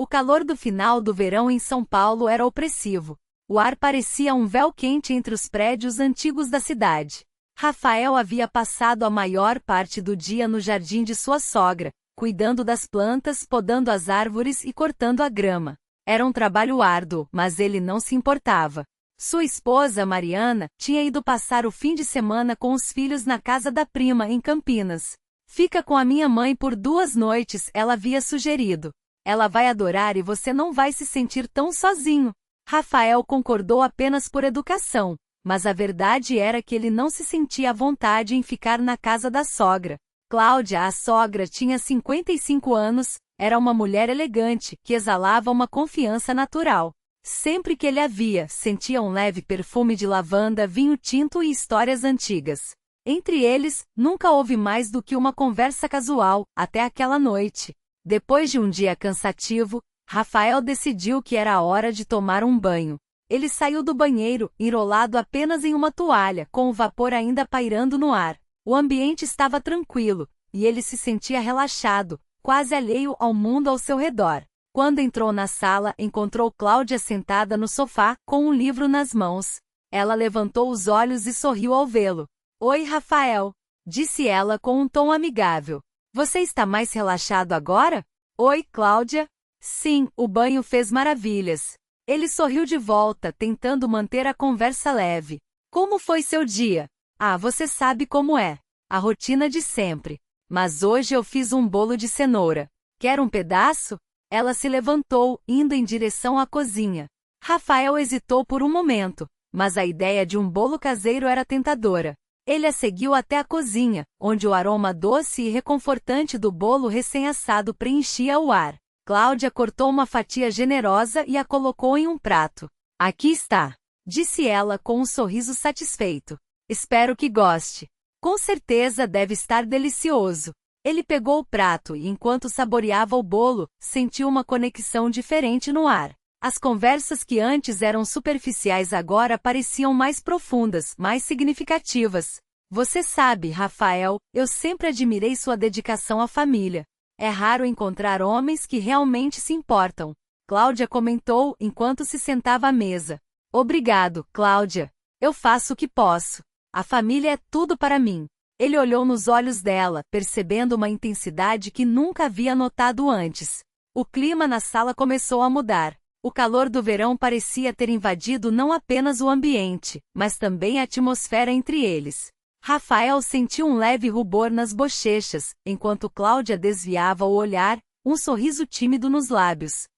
O calor do final do verão em São Paulo era opressivo. O ar parecia um véu quente entre os prédios antigos da cidade. Rafael havia passado a maior parte do dia no jardim de sua sogra, cuidando das plantas, podando as árvores e cortando a grama. Era um trabalho árduo, mas ele não se importava. Sua esposa, Mariana, tinha ido passar o fim de semana com os filhos na casa da prima, em Campinas. Fica com a minha mãe por 2 noites, ela havia sugerido. Ela vai adorar e você não vai se sentir tão sozinho. Rafael concordou apenas por educação, mas a verdade era que ele não se sentia à vontade em ficar na casa da sogra. Cláudia, a sogra, tinha 55 anos, era uma mulher elegante, que exalava uma confiança natural. Sempre que ele a via, sentia um leve perfume de lavanda, vinho tinto e histórias antigas. Entre eles, nunca houve mais do que uma conversa casual, até aquela noite. Depois de um dia cansativo, Rafael decidiu que era a hora de tomar um banho. Ele saiu do banheiro, enrolado apenas em uma toalha, com o vapor ainda pairando no ar. O ambiente estava tranquilo, e ele se sentia relaxado, quase alheio ao mundo ao seu redor. Quando entrou na sala, encontrou Cláudia sentada no sofá, com um livro nas mãos. Ela levantou os olhos e sorriu ao vê-lo. "Oi, Rafael", disse ela com um tom amigável. "Você está mais relaxado agora?" "Oi, Cláudia." "Sim, o banho fez maravilhas." Ele sorriu de volta, tentando manter a conversa leve. "Como foi seu dia?" "Ah, você sabe como é. A rotina de sempre. Mas hoje eu fiz um bolo de cenoura. Quer um pedaço?" Ela se levantou, indo em direção à cozinha. Rafael hesitou por um momento, mas a ideia de um bolo caseiro era tentadora. Ele a seguiu até a cozinha, onde o aroma doce e reconfortante do bolo recém-assado preenchia o ar. Cláudia cortou uma fatia generosa e a colocou em um prato. "Aqui está", disse ela com um sorriso satisfeito. "Espero que goste. Com certeza deve estar delicioso." Ele pegou o prato e, enquanto saboreava o bolo, sentiu uma conexão diferente no ar. As conversas que antes eram superficiais agora pareciam mais profundas, mais significativas. "Você sabe, Rafael, eu sempre admirei sua dedicação à família. É raro encontrar homens que realmente se importam", Cláudia comentou enquanto se sentava à mesa. "Obrigado, Cláudia. Eu faço o que posso. A família é tudo para mim." Ele olhou nos olhos dela, percebendo uma intensidade que nunca havia notado antes. O clima na sala começou a mudar. O calor do verão parecia ter invadido não apenas o ambiente, mas também a atmosfera entre eles. Rafael sentiu um leve rubor nas bochechas, enquanto Cláudia desviava o olhar, um sorriso tímido nos lábios.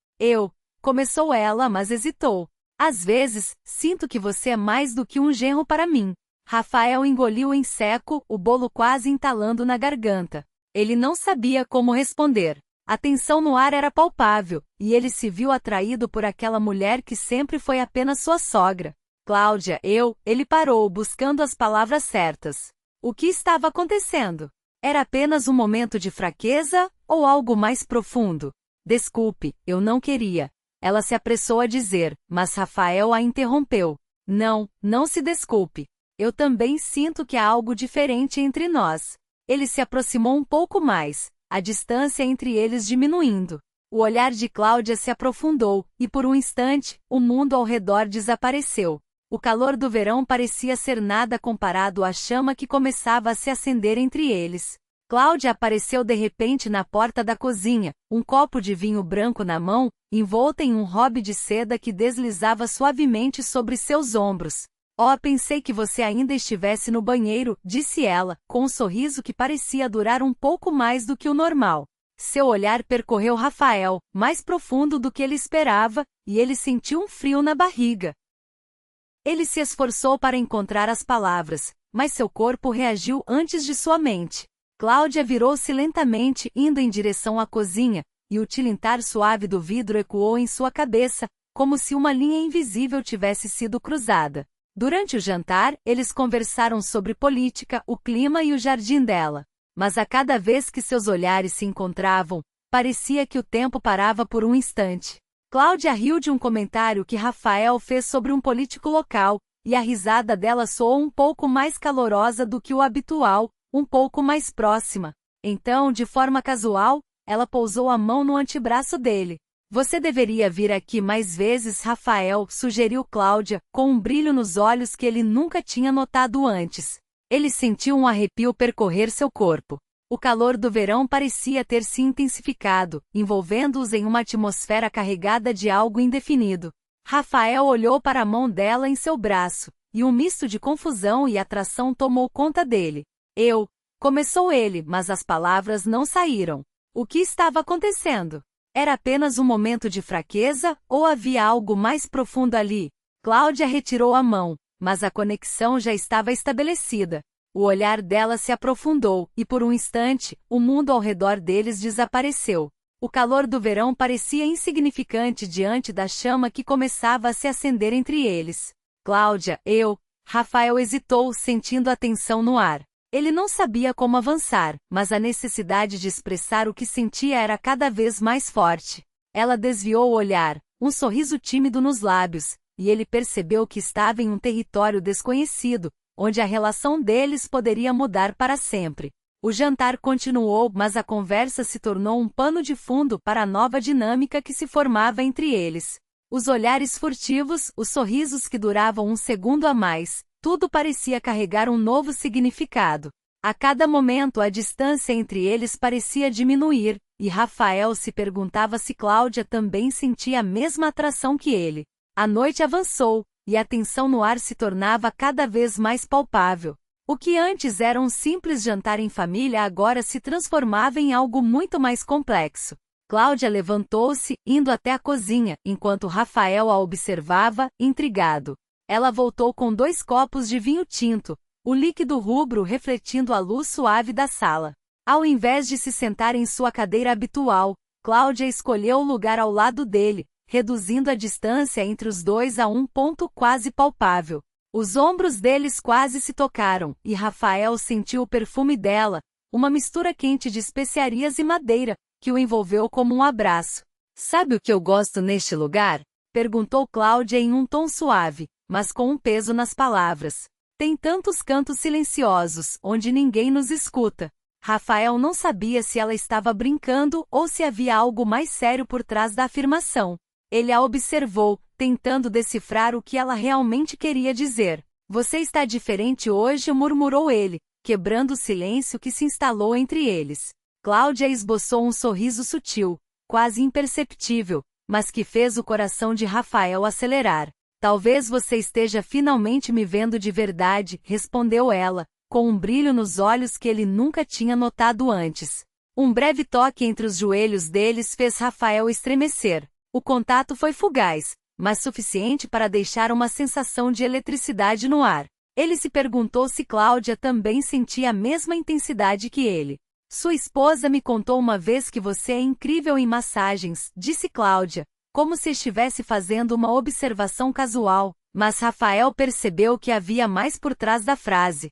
Começou ela, mas hesitou. "Às vezes, sinto que você é mais do que um genro para mim." Rafael engoliu em seco, o bolo quase entalando na garganta. Ele não sabia como responder. A tensão no ar era palpável, e ele se viu atraído por aquela mulher que sempre foi apenas sua sogra. "Cláudia, Ele parou, buscando as palavras certas. O que estava acontecendo? Era apenas um momento de fraqueza, ou algo mais profundo? "Desculpe, eu não queria." Ela se apressou a dizer, mas Rafael a interrompeu. Não se desculpe. Eu também sinto que há algo diferente entre nós." Ele se aproximou um pouco mais, a distância entre eles diminuindo. O olhar de Cláudia se aprofundou, e por um instante, o mundo ao redor desapareceu. O calor do verão parecia ser nada comparado à chama que começava a se acender entre eles. Cláudia apareceu de repente na porta da cozinha, um copo de vinho branco na mão, envolta em um robe de seda que deslizava suavemente sobre seus ombros. Pensei que você ainda estivesse no banheiro", disse ela, com um sorriso que parecia durar um pouco mais do que o normal. Seu olhar percorreu Rafael, mais profundo do que ele esperava, e ele sentiu um frio na barriga. Ele se esforçou para encontrar as palavras, mas seu corpo reagiu antes de sua mente. Cláudia virou-se lentamente, indo em direção à cozinha, e o tilintar suave do vidro ecoou em sua cabeça, como se uma linha invisível tivesse sido cruzada. Durante o jantar, eles conversaram sobre política, o clima e o jardim dela. Mas a cada vez que seus olhares se encontravam, parecia que o tempo parava por um instante. Cláudia riu de um comentário que Rafael fez sobre um político local, e a risada dela soou um pouco mais calorosa do que o habitual, um pouco mais próxima. Então, de forma casual, ela pousou a mão no antebraço dele. Você deveria vir aqui mais vezes, Rafael, sugeriu Cláudia, com um brilho nos olhos que ele nunca tinha notado antes. Ele sentiu um arrepio percorrer seu corpo. O calor do verão parecia ter se intensificado, envolvendo-os em uma atmosfera carregada de algo indefinido. Rafael olhou para a mão dela em seu braço, e um misto de confusão e atração tomou conta dele. Começou ele, mas as palavras não saíram. O que estava acontecendo? Era apenas um momento de fraqueza, ou havia algo mais profundo ali? Cláudia retirou a mão, mas a conexão já estava estabelecida. O olhar dela se aprofundou, e por um instante, o mundo ao redor deles desapareceu. O calor do verão parecia insignificante diante da chama que começava a se acender entre eles. Cláudia, Rafael hesitou, sentindo a tensão no ar. Ele não sabia como avançar, mas a necessidade de expressar o que sentia era cada vez mais forte. Ela desviou o olhar, um sorriso tímido nos lábios, e ele percebeu que estava em um território desconhecido, onde a relação deles poderia mudar para sempre. O jantar continuou, mas a conversa se tornou um pano de fundo para a nova dinâmica que se formava entre eles. Os olhares furtivos, os sorrisos que duravam um segundo a mais, tudo parecia carregar um novo significado. A cada momento a distância entre eles parecia diminuir, e Rafael se perguntava se Cláudia também sentia a mesma atração que ele. A noite avançou, e a tensão no ar se tornava cada vez mais palpável. O que antes era um simples jantar em família agora se transformava em algo muito mais complexo. Cláudia levantou-se, indo até a cozinha, enquanto Rafael a observava, intrigado. Ela voltou com 2 copos de vinho tinto, o líquido rubro refletindo a luz suave da sala. Ao invés de se sentar em sua cadeira habitual, Cláudia escolheu o lugar ao lado dele, reduzindo a distância entre os dois a um ponto quase palpável. Os ombros deles quase se tocaram, e Rafael sentiu o perfume dela, uma mistura quente de especiarias e madeira, que o envolveu como um abraço. Sabe o que eu gosto neste lugar? Perguntou Cláudia em um tom suave, mas com um peso nas palavras. Tem tantos cantos silenciosos, onde ninguém nos escuta. Rafael não sabia se ela estava brincando ou se havia algo mais sério por trás da afirmação. Ele a observou, tentando decifrar o que ela realmente queria dizer. Você está diferente hoje, murmurou ele, quebrando o silêncio que se instalou entre eles. Cláudia esboçou um sorriso sutil, quase imperceptível, mas que fez o coração de Rafael acelerar. Talvez você esteja finalmente me vendo de verdade, respondeu ela, com um brilho nos olhos que ele nunca tinha notado antes. Um breve toque entre os joelhos deles fez Rafael estremecer. O contato foi fugaz, mas suficiente para deixar uma sensação de eletricidade no ar. Ele se perguntou se Cláudia também sentia a mesma intensidade que ele. Sua esposa me contou uma vez que você é incrível em massagens, disse Cláudia, como se estivesse fazendo uma observação casual, mas Rafael percebeu que havia mais por trás da frase.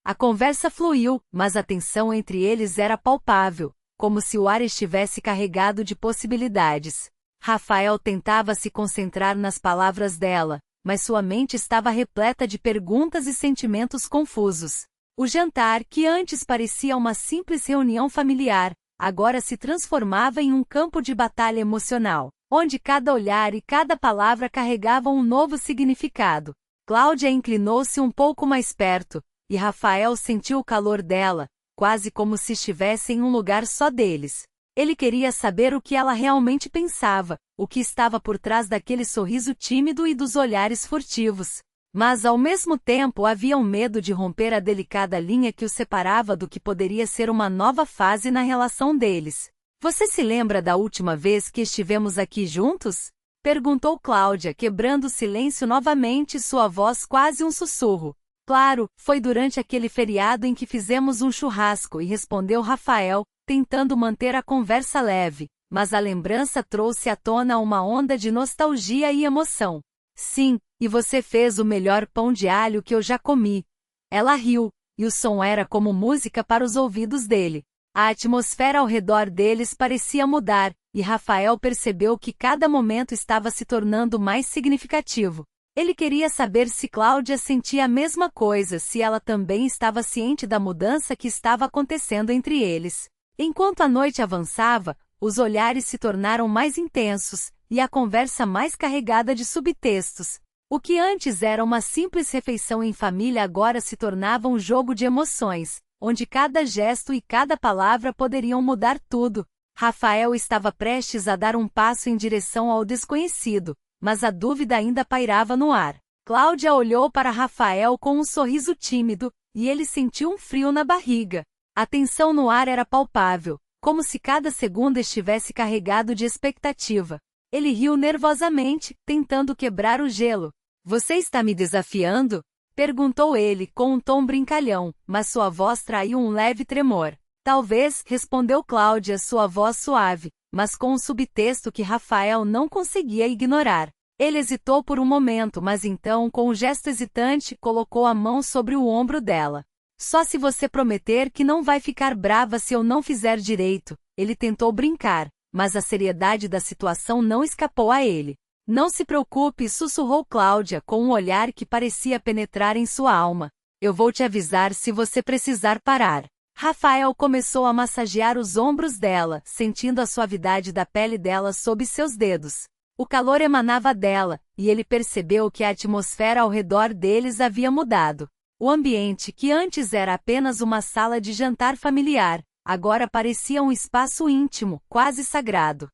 A conversa fluiu, mas a tensão entre eles era palpável, como se o ar estivesse carregado de possibilidades. Rafael tentava se concentrar nas palavras dela, mas sua mente estava repleta de perguntas e sentimentos confusos. O jantar, que antes parecia uma simples reunião familiar, agora se transformava em um campo de batalha emocional, onde cada olhar e cada palavra carregavam um novo significado. Cláudia inclinou-se um pouco mais perto, e Rafael sentiu o calor dela, quase como se estivesse em um lugar só deles. Ele queria saber o que ela realmente pensava, o que estava por trás daquele sorriso tímido e dos olhares furtivos. Mas ao mesmo tempo havia um medo de romper a delicada linha que os separava do que poderia ser uma nova fase na relação deles. Você se lembra da última vez que estivemos aqui juntos? Perguntou Cláudia, quebrando o silêncio novamente, sua voz quase um sussurro. Claro, foi durante aquele feriado em que fizemos um churrasco, e respondeu Rafael, tentando manter a conversa leve, mas a lembrança trouxe à tona uma onda de nostalgia e emoção. Sim, e você fez o melhor pão de alho que eu já comi. Ela riu, e o som era como música para os ouvidos dele. A atmosfera ao redor deles parecia mudar, e Rafael percebeu que cada momento estava se tornando mais significativo. Ele queria saber se Cláudia sentia a mesma coisa, se ela também estava ciente da mudança que estava acontecendo entre eles. Enquanto a noite avançava, os olhares se tornaram mais intensos, e a conversa mais carregada de subtextos. O que antes era uma simples refeição em família agora se tornava um jogo de emoções, onde cada gesto e cada palavra poderiam mudar tudo. Rafael estava prestes a dar um passo em direção ao desconhecido, mas a dúvida ainda pairava no ar. Cláudia olhou para Rafael com um sorriso tímido, e ele sentiu um frio na barriga. A tensão no ar era palpável, como se cada segundo estivesse carregado de expectativa. Ele riu nervosamente, tentando quebrar o gelo. "Você está me desafiando?" perguntou ele com um tom brincalhão, mas sua voz traiu um leve tremor. "Talvez", respondeu Cláudia, sua voz suave, mas com um subtexto que Rafael não conseguia ignorar. Ele hesitou por um momento, mas então, com um gesto hesitante, colocou a mão sobre o ombro dela. "Só se você prometer que não vai ficar brava se eu não fizer direito." Ele tentou brincar, mas a seriedade da situação não escapou a ele. "Não se preocupe", sussurrou Cláudia com um olhar que parecia penetrar em sua alma. "Eu vou te avisar se você precisar parar." Rafael começou a massagear os ombros dela, sentindo a suavidade da pele dela sob seus dedos. O calor emanava dela, e ele percebeu que a atmosfera ao redor deles havia mudado. O ambiente, que antes era apenas uma sala de jantar familiar, agora parecia um espaço íntimo, quase sagrado.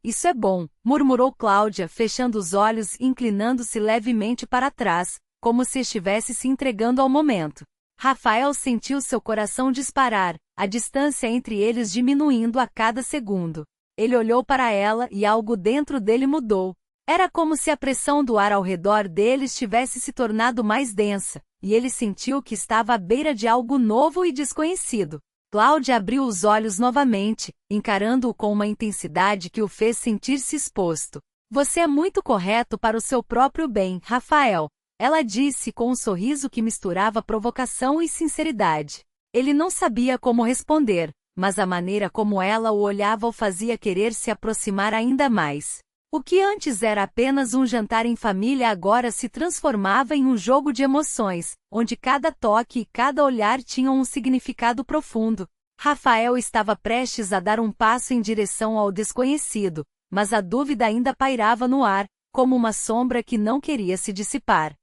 Isso é bom", murmurou Cláudia, fechando os olhos e inclinando-se levemente para trás, como se estivesse se entregando ao momento. Rafael sentiu seu coração disparar, a distância entre eles diminuindo a cada segundo. Ele olhou para ela e algo dentro dele mudou. Era como se a pressão do ar ao redor deles tivesse se tornado mais densa, e ele sentiu que estava à beira de algo novo e desconhecido. Cláudia abriu os olhos novamente, encarando-o com uma intensidade que o fez sentir-se exposto. "Você é muito correto para o seu próprio bem, Rafael", ela disse com um sorriso que misturava provocação e sinceridade. Ele não sabia como responder, mas a maneira como ela o olhava o fazia querer se aproximar ainda mais. O que antes era apenas um jantar em família agora se transformava em um jogo de emoções, onde cada toque e cada olhar tinham um significado profundo. Rafael estava prestes a dar um passo em direção ao desconhecido, mas a dúvida ainda pairava no ar, como uma sombra que não queria se dissipar.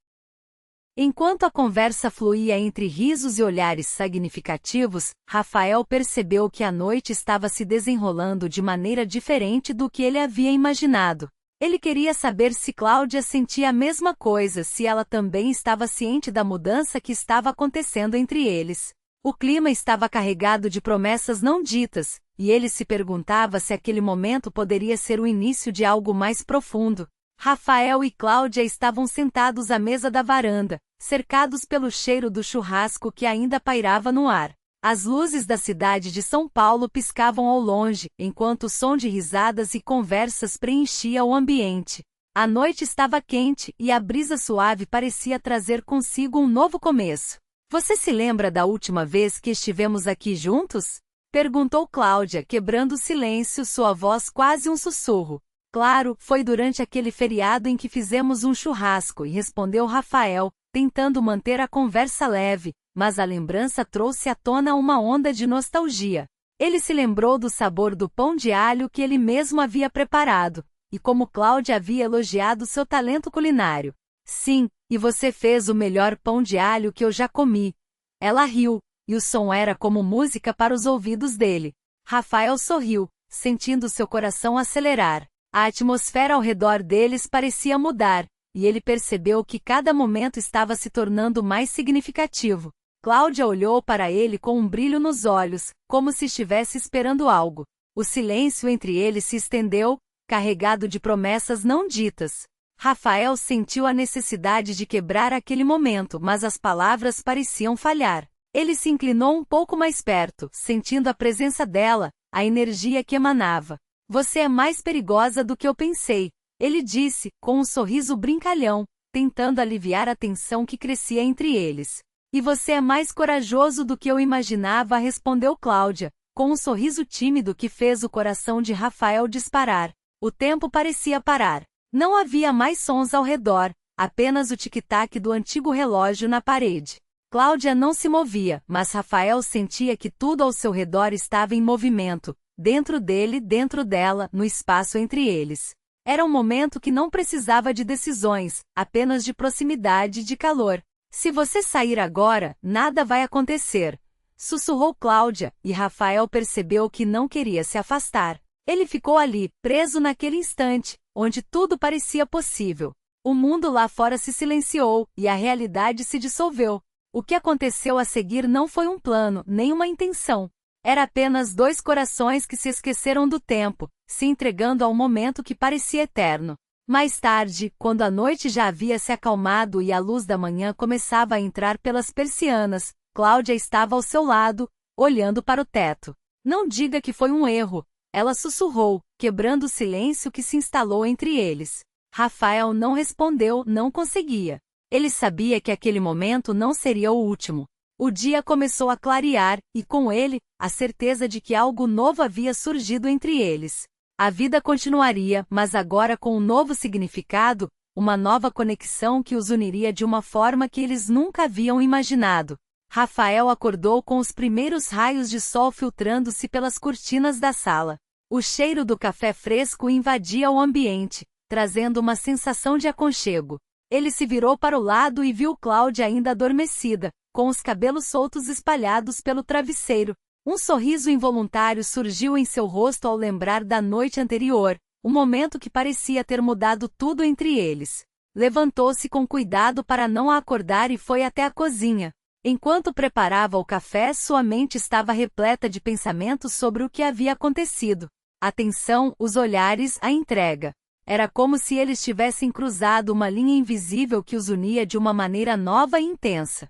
Enquanto a conversa fluía entre risos e olhares significativos, Rafael percebeu que a noite estava se desenrolando de maneira diferente do que ele havia imaginado. Ele queria saber se Cláudia sentia a mesma coisa, se ela também estava ciente da mudança que estava acontecendo entre eles. O clima estava carregado de promessas não ditas, e ele se perguntava se aquele momento poderia ser o início de algo mais profundo. Rafael e Cláudia estavam sentados à mesa da varanda, cercados pelo cheiro do churrasco que ainda pairava no ar. As luzes da cidade de São Paulo piscavam ao longe, enquanto o som de risadas e conversas preenchia o ambiente. A noite estava quente e a brisa suave parecia trazer consigo um novo começo. "Você se lembra da última vez que estivemos aqui juntos?" perguntou Cláudia, quebrando o silêncio, sua voz quase um sussurro. "Claro, foi durante aquele feriado em que fizemos um churrasco", e respondeu Rafael, tentando manter a conversa leve, mas a lembrança trouxe à tona uma onda de nostalgia. Ele se lembrou do sabor do pão de alho que ele mesmo havia preparado, e como Cláudia havia elogiado seu talento culinário. "Sim, e você fez o melhor pão de alho que eu já comi." Ela riu, e o som era como música para os ouvidos dele. Rafael sorriu, sentindo seu coração acelerar. A atmosfera ao redor deles parecia mudar, e ele percebeu que cada momento estava se tornando mais significativo. Cláudia olhou para ele com um brilho nos olhos, como se estivesse esperando algo. O silêncio entre eles se estendeu, carregado de promessas não ditas. Rafael sentiu a necessidade de quebrar aquele momento, mas as palavras pareciam falhar. Ele se inclinou um pouco mais perto, sentindo a presença dela, a energia que emanava. "Você é mais perigosa do que eu pensei", ele disse, com um sorriso brincalhão, tentando aliviar a tensão que crescia entre eles. "E você é mais corajoso do que eu imaginava", respondeu Cláudia, com um sorriso tímido que fez o coração de Rafael disparar. O tempo parecia parar. Não havia mais sons ao redor, apenas o tic-tac do antigo relógio na parede. Cláudia não se movia, mas Rafael sentia que tudo ao seu redor estava em movimento, dentro dele, dentro dela, no espaço entre eles. Era um momento que não precisava de decisões, apenas de proximidade e de calor. Se você sair agora, nada vai acontecer, sussurrou Cláudia, e Rafael percebeu que não queria se afastar. Ele ficou ali, preso naquele instante, onde tudo parecia possível. O mundo lá fora se silenciou, e a realidade se dissolveu. O que aconteceu a seguir não foi um plano, nem uma intenção. Era apenas dois corações que se esqueceram do tempo, se entregando a um momento que parecia eterno. Mais tarde, quando a noite já havia se acalmado e a luz da manhã começava a entrar pelas persianas, Cláudia estava ao seu lado, olhando para o teto. Não diga que foi um erro, ela sussurrou, quebrando o silêncio que se instalou entre eles. Rafael não respondeu, não conseguia. Ele sabia que aquele momento não seria o último. O dia começou a clarear, e com ele, a certeza de que algo novo havia surgido entre eles. A vida continuaria, mas agora com um novo significado, uma nova conexão que os uniria de uma forma que eles nunca haviam imaginado. Rafael acordou com os primeiros raios de sol filtrando-se pelas cortinas da sala. O cheiro do café fresco invadia o ambiente, trazendo uma sensação de aconchego. Ele se virou para o lado e viu Cláudia ainda adormecida, com os cabelos soltos espalhados pelo travesseiro. Um sorriso involuntário surgiu em seu rosto ao lembrar da noite anterior, um momento que parecia ter mudado tudo entre eles. Levantou-se com cuidado para não a acordar e foi até a cozinha. Enquanto preparava o café, sua mente estava repleta de pensamentos sobre o que havia acontecido. A tensão, os olhares, a entrega. Era como se eles tivessem cruzado uma linha invisível que os unia de uma maneira nova e intensa.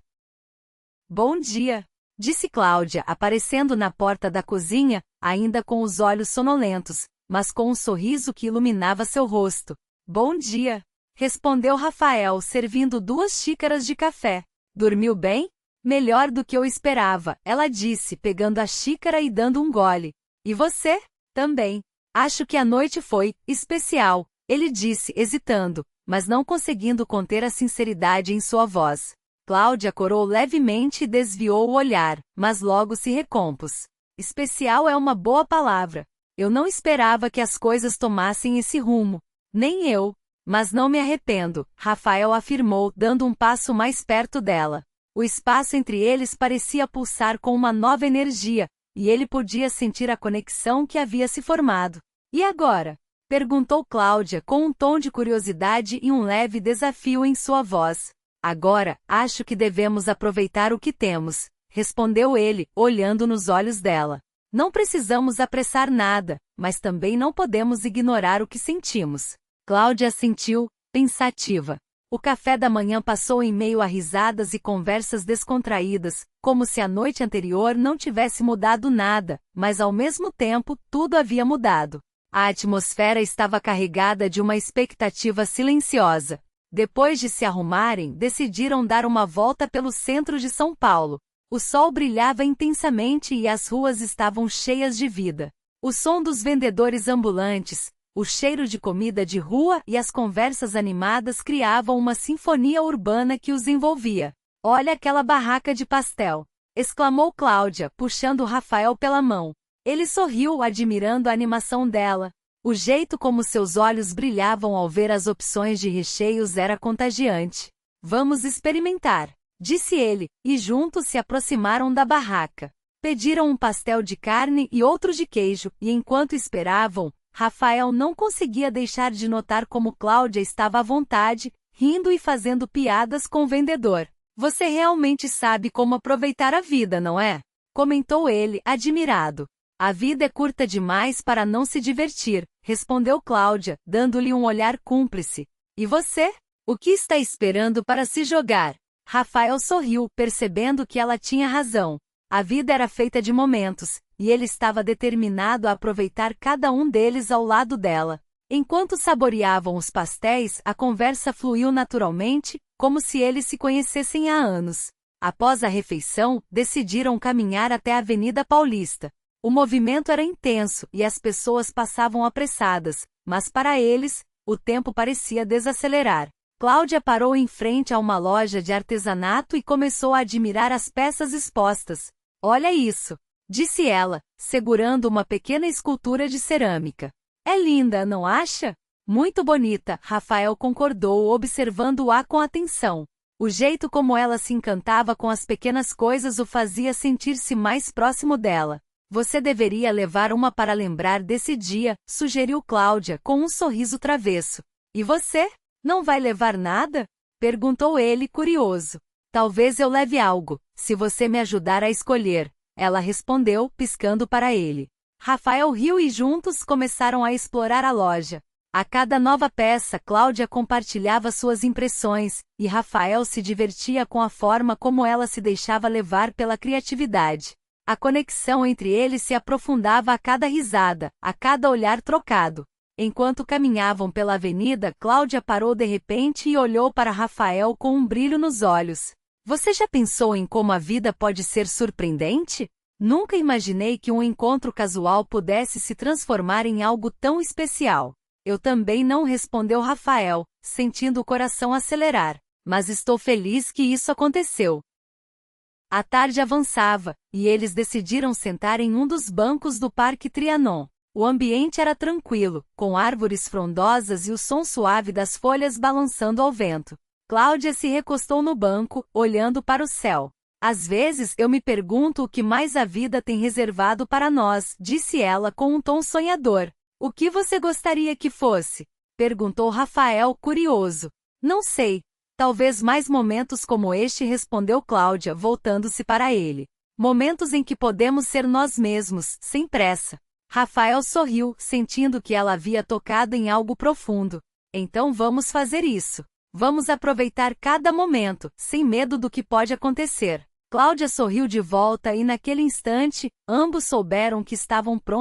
Bom dia, disse Cláudia, aparecendo na porta da cozinha, ainda com os olhos sonolentos, mas com um sorriso que iluminava seu rosto. Bom dia, respondeu Rafael, servindo 2 xícaras de café. Dormiu bem? Melhor do que eu esperava, ela disse, pegando a xícara e dando um gole. E você? Também. Acho que a noite foi especial, ele disse, hesitando, mas não conseguindo conter a sinceridade em sua voz. Cláudia corou levemente e desviou o olhar, mas logo se recompôs. Especial é uma boa palavra. Eu não esperava que as coisas tomassem esse rumo. Nem eu. Mas não me arrependo, Rafael afirmou, dando um passo mais perto dela. O espaço entre eles parecia pulsar com uma nova energia, e ele podia sentir a conexão que havia se formado. E agora? Perguntou Cláudia com um tom de curiosidade e um leve desafio em sua voz. Agora, acho que devemos aproveitar o que temos, respondeu ele, olhando nos olhos dela. Não precisamos apressar nada, mas também não podemos ignorar o que sentimos. Cláudia assentiu, pensativa. O café da manhã passou em meio a risadas e conversas descontraídas, como se a noite anterior não tivesse mudado nada, mas ao mesmo tempo, tudo havia mudado. A atmosfera estava carregada de uma expectativa silenciosa. Depois de se arrumarem, decidiram dar uma volta pelo centro de São Paulo. O sol brilhava intensamente e as ruas estavam cheias de vida. O som dos vendedores ambulantes, o cheiro de comida de rua e as conversas animadas criavam uma sinfonia urbana que os envolvia. Olha aquela barraca de pastel! Exclamou Cláudia, puxando Rafael pela mão. Ele sorriu, admirando a animação dela. O jeito como seus olhos brilhavam ao ver as opções de recheios era contagiante. Vamos experimentar, disse ele, e juntos se aproximaram da barraca. Pediram um pastel de carne e outro de queijo, e enquanto esperavam, Rafael não conseguia deixar de notar como Cláudia estava à vontade, rindo e fazendo piadas com o vendedor. Você realmente sabe como aproveitar a vida, não é? Comentou ele, admirado. A vida é curta demais para não se divertir, respondeu Cláudia, dando-lhe um olhar cúmplice. E você? O que está esperando para se jogar? Rafael sorriu, percebendo que ela tinha razão. A vida era feita de momentos, e ele estava determinado a aproveitar cada um deles ao lado dela. Enquanto saboreavam os pastéis, a conversa fluiu naturalmente, como se eles se conhecessem há anos. Após a refeição, decidiram caminhar até a Avenida Paulista. O movimento era intenso e as pessoas passavam apressadas, mas para eles, o tempo parecia desacelerar. Cláudia parou em frente a uma loja de artesanato e começou a admirar as peças expostas. Olha isso! disse ela, segurando uma pequena escultura de cerâmica. É linda, não acha? Muito bonita, Rafael concordou, observando-a com atenção. O jeito como ela se encantava com as pequenas coisas o fazia sentir-se mais próximo dela. Você deveria levar uma para lembrar desse dia, sugeriu Cláudia, com um sorriso travesso. E você? Não vai levar nada? Perguntou ele, curioso. Talvez eu leve algo, se você me ajudar a escolher, ela respondeu, piscando para ele. Rafael riu e juntos começaram a explorar a loja. A cada nova peça, Cláudia compartilhava suas impressões, e Rafael se divertia com a forma como ela se deixava levar pela criatividade. A conexão entre eles se aprofundava a cada risada, a cada olhar trocado. Enquanto caminhavam pela avenida, Cláudia parou de repente e olhou para Rafael com um brilho nos olhos. Você já pensou em como a vida pode ser surpreendente? Nunca imaginei que um encontro casual pudesse se transformar em algo tão especial. Eu também não, respondeu Rafael, sentindo o coração acelerar. Mas estou feliz que isso aconteceu. A tarde avançava, e eles decidiram sentar em um dos bancos do Parque Trianon. O ambiente era tranquilo, com árvores frondosas e o som suave das folhas balançando ao vento. Cláudia se recostou no banco, olhando para o céu. Às vezes eu me pergunto o que mais a vida tem reservado para nós, disse ela com um tom sonhador. O que você gostaria que fosse? Perguntou Rafael, curioso. Não sei. Talvez mais momentos como este, respondeu Cláudia, voltando-se para ele. Momentos em que podemos ser nós mesmos, sem pressa. Rafael sorriu, sentindo que ela havia tocado em algo profundo. Então vamos fazer isso. Vamos aproveitar cada momento, sem medo do que pode acontecer. Cláudia sorriu de volta e naquele instante, ambos souberam que estavam prontos